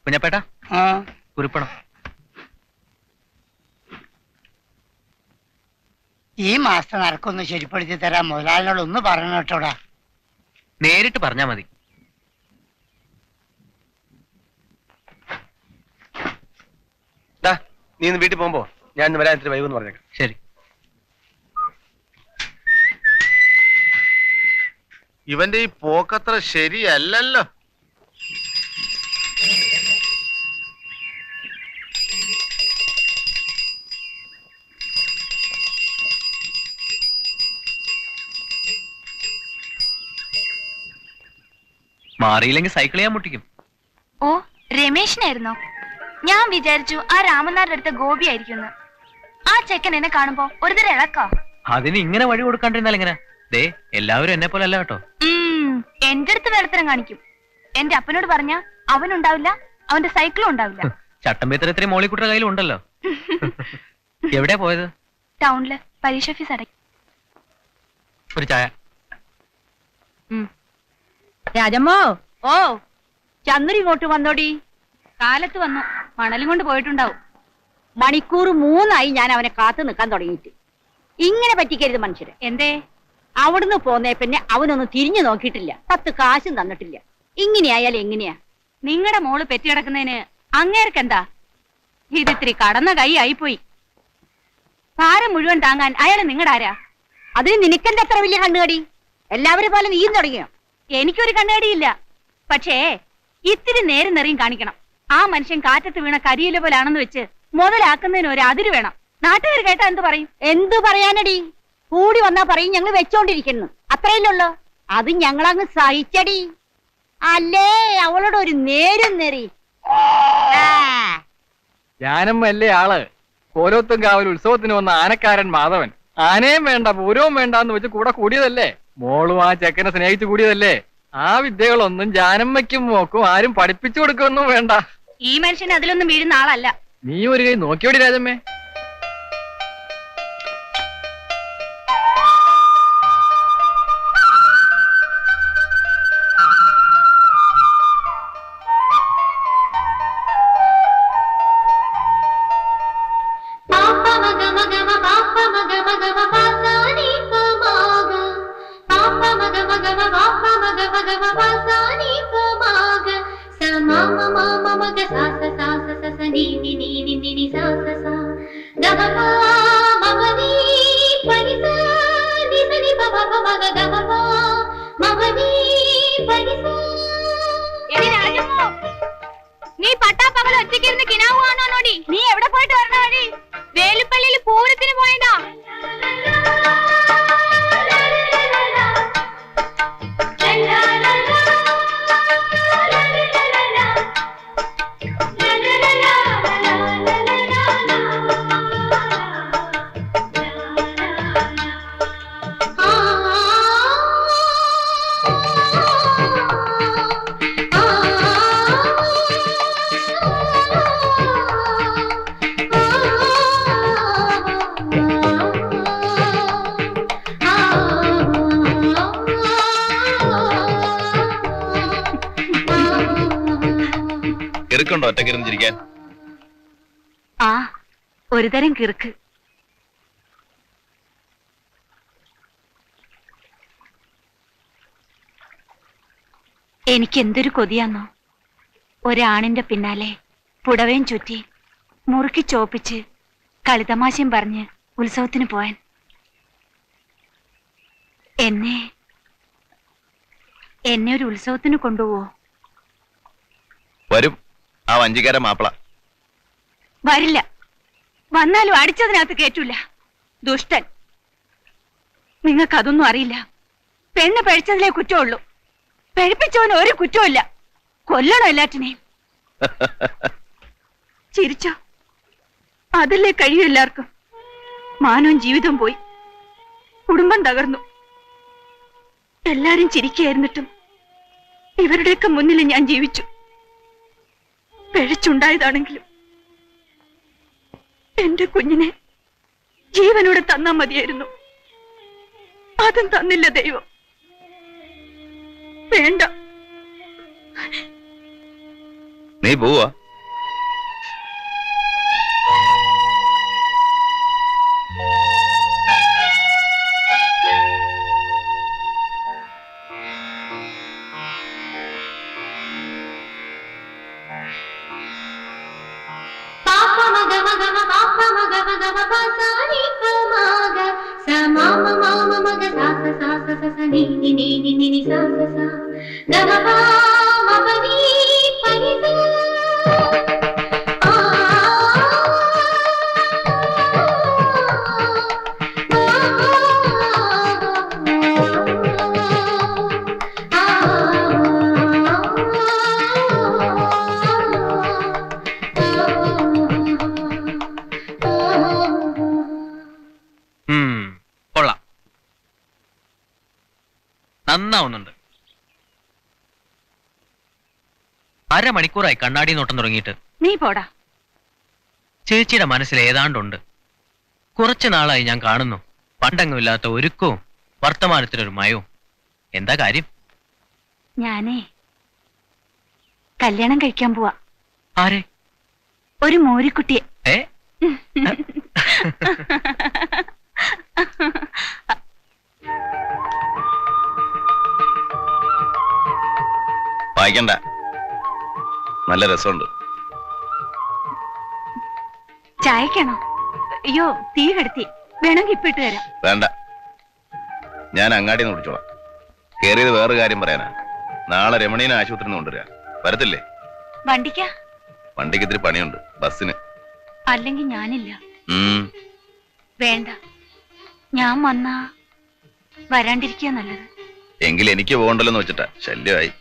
കുഞ്ഞപ്പേട്ട കുറിപ്പണം. ഈ മാസത്തെ നടക്കൊന്ന് ശരിപ്പെടുത്തി തരാൻ മുതലാളിനോട് ഒന്ന് പറഞ്ഞു കേട്ടോടാ. നേരിട്ട് പറഞ്ഞാ മതി. നീ ഇന്ന് വീട്ടിൽ പോകുമ്പോ ഞാൻ ഇന്ന് വരാൻ ഇത്തിരി വൈകുമെന്ന് പറഞ്ഞേക്കാം. ശരി. ഇവന്റെ ഈ പോക്കത്ര ശരിയല്ലല്ലോ. മാറിയില്ലെങ്കിൽ സൈക്കിൾ ചെയ്യാൻ മുട്ടിക്കും. ഓ, രമേശിനായിരുന്നോ? ഞാൻ വിചാരിച്ചു ആ രാമനാരുടെ അടുത്ത ഗോപി ആയിരിക്കുന്നു. ആ ചെക്കൻ എന്നെ കാണുമ്പോ ഒരു തരം ഇളക്കോ. അതിന് ഇങ്ങനെ വഴി കൊടുക്കാണ്ടിരുന്നാൽ എങ്ങനെ? ദേ, എല്ലാവരും എന്നെ പോലെ അല്ല കേട്ടോ. എന്റെ അടുത്ത് വെളുത്തരം കാണിക്കും. എന്റെ അപ്പനോട് പറഞ്ഞ അവനുണ്ടാവില്ല, അവന്റെ സൈക്കിളും ഉണ്ടാവില്ല. ചട്ടമ്പേത്തര ഇത്രയും മോളിക്കുട്ടിയുടെ കയ്യിലും ഉണ്ടല്ലോ. എവിടെയാ പോയത്? ടൗണില് പരീക്ഷ ഫീസ് അടയ്ക്കും. ഒരു ചായ. രാജമ്മോ, ഓ ചന്ദ്ര ഇങ്ങോട്ട് വന്നോടി. കാലത്ത് വന്നു, മണലും കൊണ്ട് പോയിട്ടുണ്ടാവും. മണിക്കൂർ 3 ഞാൻ അവനെ കാത്തു നിൽക്കാൻ തുടങ്ങിയിട്ട്. ഇങ്ങനെ പറ്റിക്കരുത് മനുഷ്യരെ. എന്തേ? അവിടുന്ന് പോന്നേ പിന്നെ അവനൊന്നും തിരിഞ്ഞു നോക്കിയിട്ടില്ല, 10 കാശും തന്നിട്ടില്ല. ഇങ്ങനെയായാലും എങ്ങനെയാ? നിങ്ങളുടെ മോള് പെറ്റിക്കിടക്കുന്നതിന് അങ്ങേർക്കെന്താ? ഇതിത്തിരി കടന്ന കൈ ആയിപ്പോയി. ഭാരം മുഴുവൻ താങ്ങാൻ അയാള് നിങ്ങളുടെ ആരാ? അതിന് നിനക്കെന്താ അത്ര വലിയ കണ്ണുകടി? എല്ലാവരും പോലെ നീയും തുടങ്ങിയോ? എനിക്കൊരു കണ്ണുകടിയില്ല. പക്ഷേ ഇത്തിരി നേരം നെറിയും കാണിക്കണം. ആ മനുഷ്യൻ കാറ്റത്ത് വീണ കരിയില പോലാണെന്ന് വെച്ച് മുതലാക്കുന്നതിന് ഒരു അതിര് വേണം. നാട്ടുകാർ കേട്ടാ എന്ത് പറയും? എന്തു പറയാനടി? കൂടി വന്നാ പറയും ഞങ്ങൾ വെച്ചോണ്ടിരിക്കുന്നു, അത്രയല്ലുള്ളൂ. അത് ഞങ്ങളങ്ങ് സഹിച്ചടി. അല്ലേ അവളോട് ഒരു നേരും നെറി. ഞാനമ്മ അല്ലേ ആള്? കോലോത്തും കാവൽ ഉത്സവത്തിന് വന്ന ആനക്കാരൻ മാധവൻ. ആനയും വേണ്ട പൂരവും വേണ്ടെന്ന് വെച്ച് കൂടെ കൂടിയതല്ലേ? മോളും ആ ചെക്കനെ സ്നേഹിച്ചു കൂടിയതല്ലേ? ആ വിദ്യകളൊന്നും ജാനമ്മയ്ക്കും മോക്കും ആരും പഠിപ്പിച്ചു കൊടുക്കൊന്നും വേണ്ട. ഈ മനുഷ്യൻ അതിലൊന്നും വീഴുന്ന ആളല്ല. നീ ഒരു കൈ നോക്കിയോടി രാജമ്മേ. നീ പട്ടാപ്പകൽ ഒറ്റയ്ക്കിരുന്ന് കിനാവ് കാണാനോടി? നീ എവിടെ പോയിട്ട് വരണ വഴി? വേലുപ്പള്ളിയിൽ പൂരത്തിന് പോയതാ. കിറുക്കുണ്ടോ ഒറ്റക്കിരുന്നിരിക്കാൻ? ആ, ഒരു തരം കിറുക്ക്. എനിക്ക് എന്തൊരു കൊതിയാന്നോ, ഒരാണിന്റെ പിന്നാലെ പുടവയും ചുറ്റി മുറുക്കി ചോപ്പിച്ച് കളിതമാശയും പറഞ്ഞ് ഉത്സവത്തിന് പോവാൻ. എന്നെ ഒരു ഉത്സവത്തിന് കൊണ്ടുപോവോ? വരും ആ വഞ്ചിക്കാരൻ മാപ്പിള. വരില്ല. വന്നാലും അടിച്ചതിനകത്ത് കേറ്റൂല. ദുഷ്ടൻ. നിങ്ങൾക്കതൊന്നും അറിയില്ല. പെണ്ണ് പഴിച്ചതിലേ കുറ്റമുള്ളൂ. പഴിപ്പിച്ചവന് ഒരു കുറ്റമില്ല. കൊല്ലണോ എല്ലാറ്റിനെയും? ചിരിച്ചോ? അതല്ലേ കഴിയും എല്ലാവർക്കും. മാനവും ജീവിതവും പോയി, കുടുംബം തകർന്നു. എല്ലാരും ചിരിക്കായിരുന്നിട്ടും ഇവരുടെയൊക്കെ മുന്നിൽ ഞാൻ ജീവിച്ചു. പിഴച്ചുണ്ടായതാണെങ്കിലും എന്റെ കുഞ്ഞിനെ ജീവനോടെ തന്നാ മതിയായിരുന്നു. അതും തന്നില്ല ദൈവം. വേണ്ട, നീ പോവാ? കൊള്ളാം, നന്നാവുന്നുണ്ട്. അരമണിക്കൂറായി കണ്ണാടി നോട്ടം തുടങ്ങിയിട്ട്. നീ പോടാ. ചേച്ചിയുടെ മനസ്സിൽ ഏതാണ്ടുണ്ട്. കുറച്ചു നാളായി ഞാൻ കാണുന്നു. പണ്ടെങ്ങുമില്ലാത്ത ഒരുക്കവും വർത്തമാനത്തിനൊരു മയവും. എന്താ കാര്യം? ഞാനേ കല്യാണം കഴിക്കാൻ പോവാ. ആരെ? ഒരു മോരിക്കുട്ടിയെ. ഏ? വായിക്കണ്ട, നല്ല രസമുണ്ട്. ചായക്കാണോ? അയ്യോ, തീ കെടുത്തി. വേണമെങ്കിൽ ഇപ്പിട്ട് തരാം. വേണ്ട, ഞാൻ അങ്ങാടി നിന്ന് വിളിച്ചോളാം. കേറിയത് വേറൊരു കാര്യം പറയാനാ. നാളെ രമണീനെ ആശുപത്രിയിൽ നിന്ന് കൊണ്ടുവരാ. വരത്തില്ലേ? വണ്ടിക്കാ? വണ്ടിക്ക് ഇത്തിരി പണിയുണ്ട്, ബസ്സിന്. അല്ലെങ്കിൽ ഞാനില്ല. ഉം. വേണ്ട, ഞാൻ വന്നാ വരാണ്ടിരിക്കുക നല്ലത്. എങ്കിൽ എനിക്ക് പോകണ്ടല്ലോ എന്ന് വെച്ചിട്ടാ. ശല്യമായി.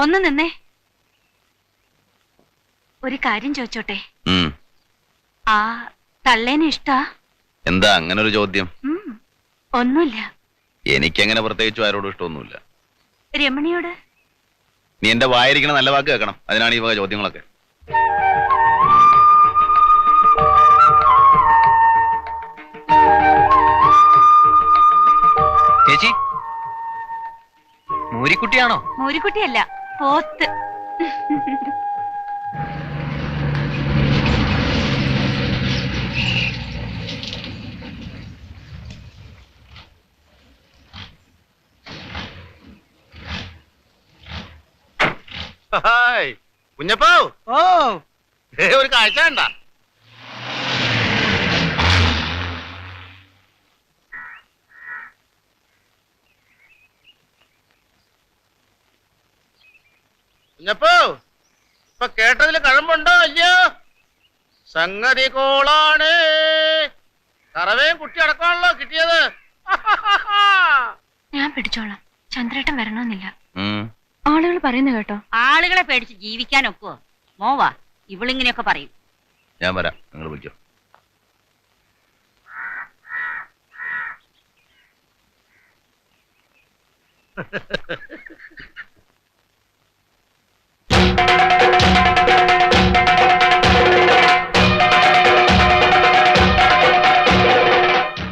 ഒന്ന് നിന്നേ, ഒരു കാര്യം ചോദിച്ചോട്ടെ? ആ തള്ളേനെ ഇഷ്ടാ? എന്താ അങ്ങനെ ഒരു ചോദ്യം? ഒന്നുമില്ല. എനിക്കങ്ങനെ പ്രത്യേകിച്ച് ആരോടും ഇഷ്ടമൊന്നുമില്ല. രമണിയോട്? നീ എന്റെ വായിരിക്കണ നല്ല വാക്ക് കേൾക്കണം. അതിനാണ് ഈ വക ചോദ്യങ്ങളൊക്കെ. ചേച്ചി, മൂരിക്കുട്ടിയാണോ? മൂരിക്കുട്ടിയല്ല, പോത്ത്. കുഞ്ഞപ്പോ, ഓ, ഒരു കാഴ്ച കണ്ട? കുഞ്ഞപ്പോ, ഇപ്പൊ കേട്ടതില് കഴമ്പുണ്ടോ? അയ്യോ, സംഗതി കോളാണ്. കറവേയും കുട്ടി അടക്കമാണല്ലോ കിട്ടിയത്. ഞാൻ പിടിച്ചോളാം. ചന്ദ്രേട്ടൻ വരണമെന്നില്ല. ആളുകൾ പറയുന്ന കേട്ടോ. ആളുകളെ പേടിച്ച് ജീവിക്കാനൊക്കോ? മോവാ, ഇവളിങ്ങനെയൊക്കെ പറയും. ഞാൻ വരാം, നിങ്ങൾ വിളിക്കോ.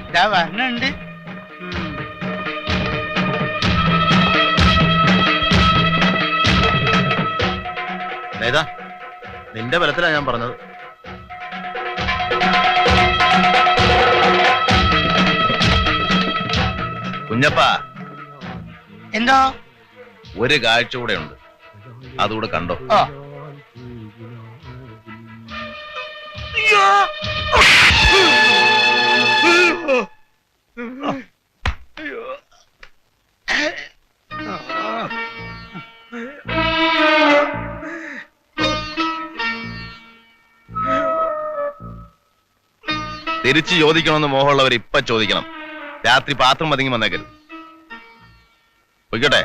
ഇതാ വരണുണ്ട്. നേതാ, നിന്റെ ബലത്തിലാ ഞാൻ പറഞ്ഞത്. കുഞ്ഞപ്പാ, എന്തോ ഒരു കാഴ്ച കൂടെ ഉണ്ട്, അതുകൂടെ കണ്ടോ? ഓ, തിരിച്ചു ചോദിക്കണമെന്ന് മോഹമുള്ളവർ ഇപ്പൊ ചോദിക്കണം. രാത്രി പാത്രം പതുങ്ങി വന്നേക്കരുത്. പോയിക്കോട്ടെ.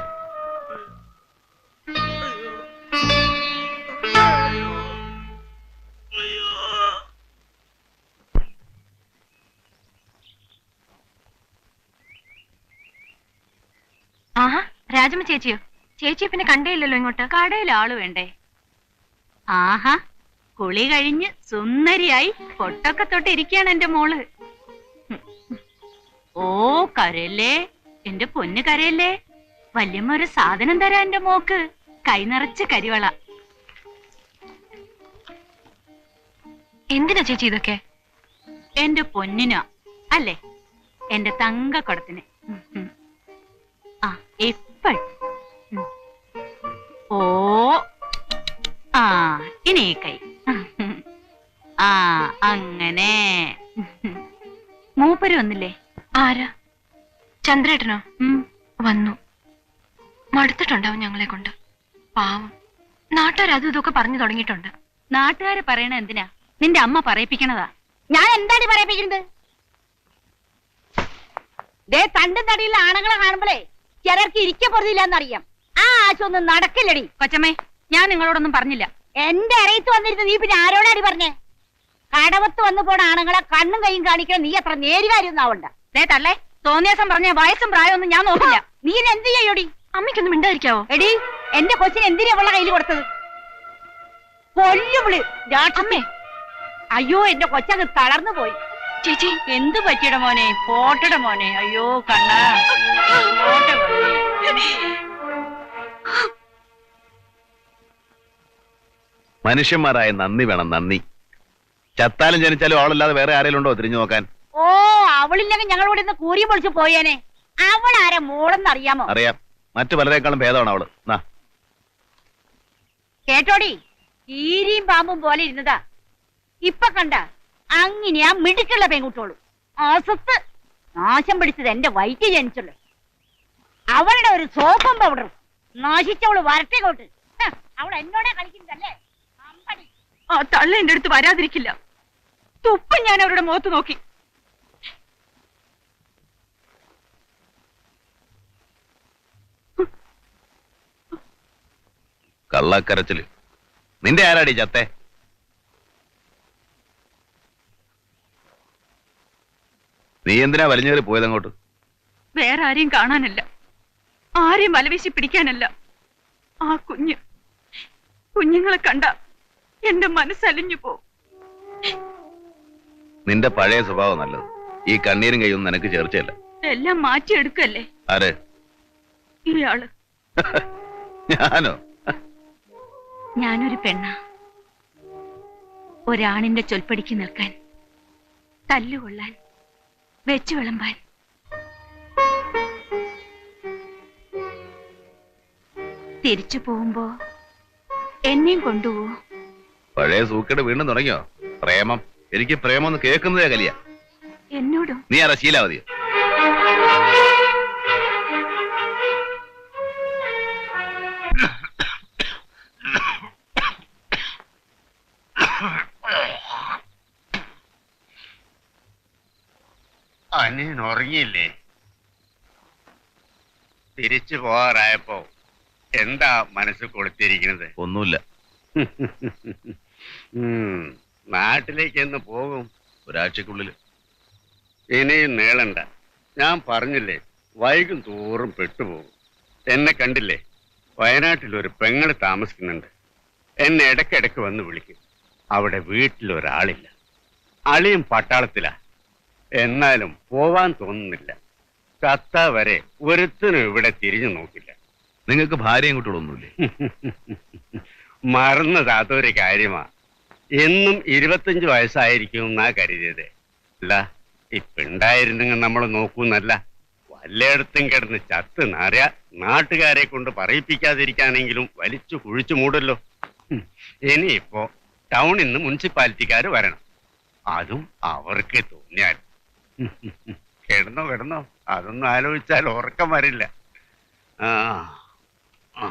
ആഹാ, രാജമ്മ ചേച്ചിയോ? ചേച്ചിയെ പിന്നെ കണ്ടേയില്ലല്ലോ ഇങ്ങോട്ട്. കടയിൽ ആള് വേണ്ടേ? ആഹാ, കുളി കഴിഞ്ഞ് സുന്ദരിയായി പൊട്ടൊക്കെ തൊട്ട് ഇരിക്കുകയാണ് എന്റെ മോള്. ഓ, കരയല്ലേ എന്റെ പൊന്ന്, കരയല്ലേ. വല്യമ്മ ഒരു സാധനം തരാ എന്റെ മോക്ക്. കൈ നിറച്ച് കരിവള. എന്തിനാ ചേച്ചി ഇതൊക്കെ? എന്റെ പൊന്നിനാ അല്ലേ, എന്റെ തങ്കക്കുടത്തിന്. ആ എപ്പൾ. ഓ ആ ഇനി ഈ കൈ. ആ അങ്ങനെ. മൂപ്പര് വന്നില്ലേ? ആരാ? ചന്ദ്രേട്ടനോ? ഉം. വന്നു. മടുത്തിട്ടുണ്ടാവും ഞങ്ങളെ കൊണ്ട്. പാവം നാട്ടുകാർ അതും ഇതൊക്കെ പറഞ്ഞു തുടങ്ങിയിട്ടുണ്ട്. നാട്ടുകാരെ പറയണ എന്തിനാ? നിന്റെ അമ്മ പറയിപ്പിക്കണതാ. ഞാൻ എന്താണ് ഈ പറയിപ്പിക്കുന്നത്? ദേ തണ്ടും തടിയുള്ള ആണുങ്ങളെ കാണുമ്പോഴേ ചിലർക്ക് ഇരിക്ക പൊറുതിയില്ലെന്നറിയാം. ആ ആശൊന്നും നടക്കില്ലടി. കൊച്ചമ്മേ, ഞാൻ നിങ്ങളോടൊന്നും പറഞ്ഞില്ല. എന്റെ അറിയത്ത് വന്നിരുന്ന നീ പിന്നെ ആരോടാടി പറഞ്ഞേ? കടവത്ത് വന്നു പോണ ആണുങ്ങളെ കണ്ണും കൈയും കാണിക്കണം. നീ അത്ര നേരുകാര്യൊന്നും ആവണ്ട. ദേ തള്ളേ, തോന്നിയാസം പറഞ്ഞ വയസ്സും പ്രായമൊന്നും ഞാൻ നോക്കില്ല. നീ എന്ത് ചെയ്യോടി? അമ്മയ്ക്കൊന്നും മിണ്ടായിരിക്കാവോ? എടി, എന്റെ കൊച്ചിന് എന്തിനാ അവളുടെ കയ്യിൽ കൊടുത്തത്? കൊല്ലുവിളി അമ്മേ, അയ്യോ, എന്റെ കൊച്ചങ്ങ് തളർന്നു പോയി. ചേച്ചി എന്തു പറ്റിയട മോനെ? പോട്ടട മോനെ. അയ്യോ കണ്ണ. മനുഷ്യന്മാരായ നന്ദി വേണം, നന്ദി. ചത്താലും ജനിച്ചാലും ആളല്ലാതെ വേറെ ആരെങ്കിലും ഉണ്ടോ തിരിഞ്ഞു നോക്കാൻ? ഓ, അവളില്ലെങ്കിൽ ഞങ്ങളിവിടെ നിന്ന് കൂരി പൊളിച്ചു പോയേനെ. അവൾ ആരാ മോളെന്നറിയാമോ? അറിയാം. മറ്റു പലരെക്കാളും ഭേദമാണ് അവള്. കേട്ടോടി, ഈരിയും പാമ്പും പോലെ ഇരുന്നതാ. ഇപ്പൊ കണ്ട അങ്ങനെയാ മിടുക്കുള്ള പെൺകുട്ടിയോളൂ. അസത്ത് നാശം പിടിച്ചത് എന്റെ വയറ്റ് ജനിച്ചുള്ളു. അവളുടെ ഒരു സോപ്പും പൗഡറും നാശിച്ചവള് വരട്ടെ കോട്ട്. അവൾ എന്നോടെ കളിക്കുന്നതല്ലേ? അമ്പടി. ആ തള്ള എന്റെ അടുത്ത് വരാതിരിക്കില്ല. തുപ്പം ഞാൻ അവരുടെ മുഖത്ത് നോക്കി. കള്ളക്കരച്ചില്. നിന്റെ ആരാടി ചത്തേ? നീ എന്തിനാ വലിഞ്ഞേറി പോയതങ്ങോട്ട്? വേറെ ആരെയും കാണാനല്ല, ആരെയും വലവീശി പിടിക്കാനല്ല. ആ കുഞ്ഞുങ്ങളെ കണ്ട എന്റെ മനസ്സലിഞ്ഞു പോ. നിന്റെ പഴയ സ്വഭാവം നല്ലത്. ഈ കണ്ണീരും കൈയൊന്നും നിനക്ക് ചേർച്ചയല്ല. എല്ലാം മാറ്റിയെടുക്കല്ലേ ആര്? ഇയാള്. ഞാനോ? ഞാനൊരു പെണ്ണ. ഒരാണിന്റെ ചൊൽപ്പടിക്ക് നിൽക്കാൻ, തല്ലുകൊള്ളാൻ, വെച്ചു വിളമ്പാൻ. തിരിച്ചു പോകുമ്പോ എന്നെയും കൊണ്ടുപോവോ? പഴയ സൂക്കേട് വീണ്ടും തുടങ്ങിയോ? പ്രേമം. എനിക്ക് പ്രേമം ഒന്ന് കേൾക്കുന്നതേ കലിയ. എന്നോടും? നീ ആരാ, ശീലാവതിയോ? അനിയൻ ഉറങ്ങിയില്ലേ? തിരിച്ചു പോകാറായപ്പോ എന്താ മനസ്സ് കൊളുത്തിരിക്കുന്നത്? ഒന്നുമില്ല. നാട്ടിലേക്ക് എന്ന് പോകും? ഒരാഴ്ചക്കുള്ളിൽ. ഇനിയും നീളണ്ട. ഞാൻ പറഞ്ഞില്ലേ, വൈകും തോറും പെട്ടുപോകും. എന്നെ കണ്ടില്ലേ, വയനാട്ടിൽ ഒരു പെങ്ങള് താമസിക്കുന്നുണ്ട്. എന്നെ ഇടയ്ക്കിടയ്ക്ക് വന്ന് വിളിക്കും. അവിടെ വീട്ടിലൊരാളില്ല. അളിയും പട്ടാളത്തിലാ. എന്നാലും പോവാൻ തോന്നുന്നില്ല. ചത്ത വരെ ഒരുത്തനും ഇവിടെ തിരിഞ്ഞു നോക്കില്ല. നിങ്ങൾക്ക് ഭാര്യയും കുട്ടികളൊന്നുമില്ലേ? മറന്നത് അതൊരു കാര്യമാ. എന്നും 25 വയസ്സായിരിക്കും എന്നാ കരുതിയത്. അല്ല, ഇപ്പുണ്ടായിരുന്നെങ്കിൽ നമ്മൾ നോക്കൂന്നല്ല. വല്ലയിടത്തും കിടന്ന് ചത്ത് നാറിയ നാട്ടുകാരെ കൊണ്ട് പറയിപ്പിക്കാതിരിക്കാനെങ്കിലും വലിച്ചു കുഴിച്ചു മൂടല്ലോ. ഇനിയിപ്പോ ടൗണിൽ നിന്ന് മുനിസിപ്പാലിറ്റിക്കാര് വരണം. അതും അവർക്ക് തോന്നിയാൽ. കിടന്നോ, അതൊന്നും ആലോചിച്ചാൽ ഉറക്കം വരില്ല. ആ ആ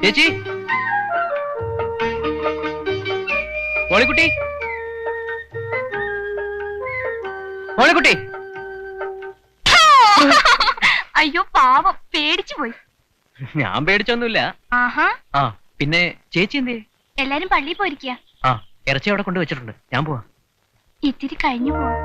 ചേച്ചി, മോളിക്കുട്ടി, മോളിക്കുട്ടി. അയ്യോ പാവം, പേടിച്ചു പോയി. ഞാൻ പേടിച്ചൊന്നുമില്ല. ആഹാ, ആ പിന്നെ ചേച്ചി എന്തേ? എല്ലാരും പള്ളിയിൽ പോയിരിക്കുക. ആ ഇറച്ചി അവിടെ കൊണ്ട് വെച്ചിട്ടുണ്ട്, ഞാൻ പോവാ. ഇത്തിരി കഴിഞ്ഞു പോവാം.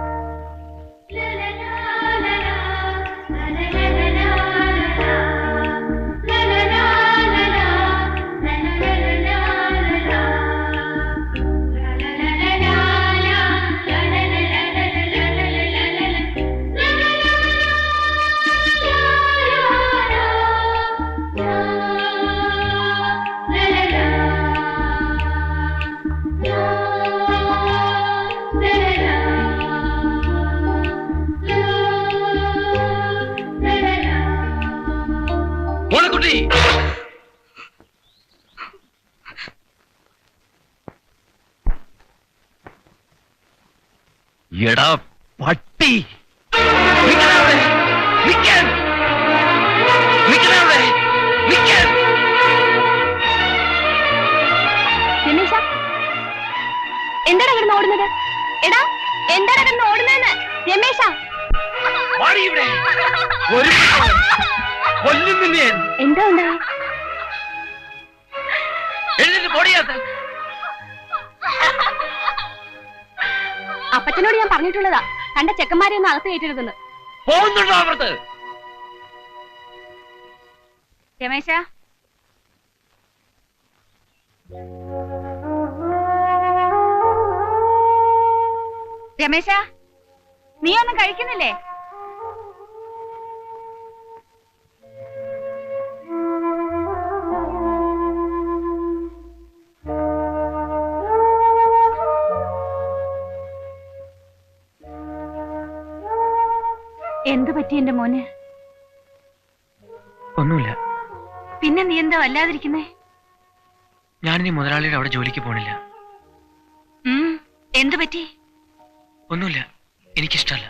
മോളിക്കുട്ടി, എടാ പട്ടി, നിക്കണവിടെ, നിക്കാൻ, നിക്കണവിടെ, നിക്കാൻ. രമേശ, എന്താണ് കിടന്ന് ഓടുന്നത്? എടാ, എന്താണ് കിടന്ന് ഓടുന്നതെന്ന്? രമേശ, വാടി ഇവിടെ. ഒരു കൊല്ലും നിന്നെ. എന്താ ഉണ്ടായി? എഴുന്നേറ്റ് പൊടിയാത്ത. അപ്പച്ചനോട് ഞാൻ പറഞ്ഞിട്ടുള്ളതാ, കണ്ട ചെക്കന്മാരെ ഒന്നും അകത്ത് കയറ്റരുതെന്ന്. പോകുന്നുണ്ടോ അപ്പുറത്ത്? രമേശ, രമേശ, നീ ഒന്നും കഴിക്കുന്നില്ലേ? എന്തു പറ്റി എന്റെ മോന്? ഒന്നുമില്ല. പിന്നെ നീ എന്താ വല്ലാതിരിക്കുന്നേ? ഞാനിനി മുതലാളിയുടെ അവിടെ ജോലിക്ക് പോണില്ല. എന്തു പറ്റി? ഒന്നുമില്ല, എനിക്കിഷ്ടമല്ല.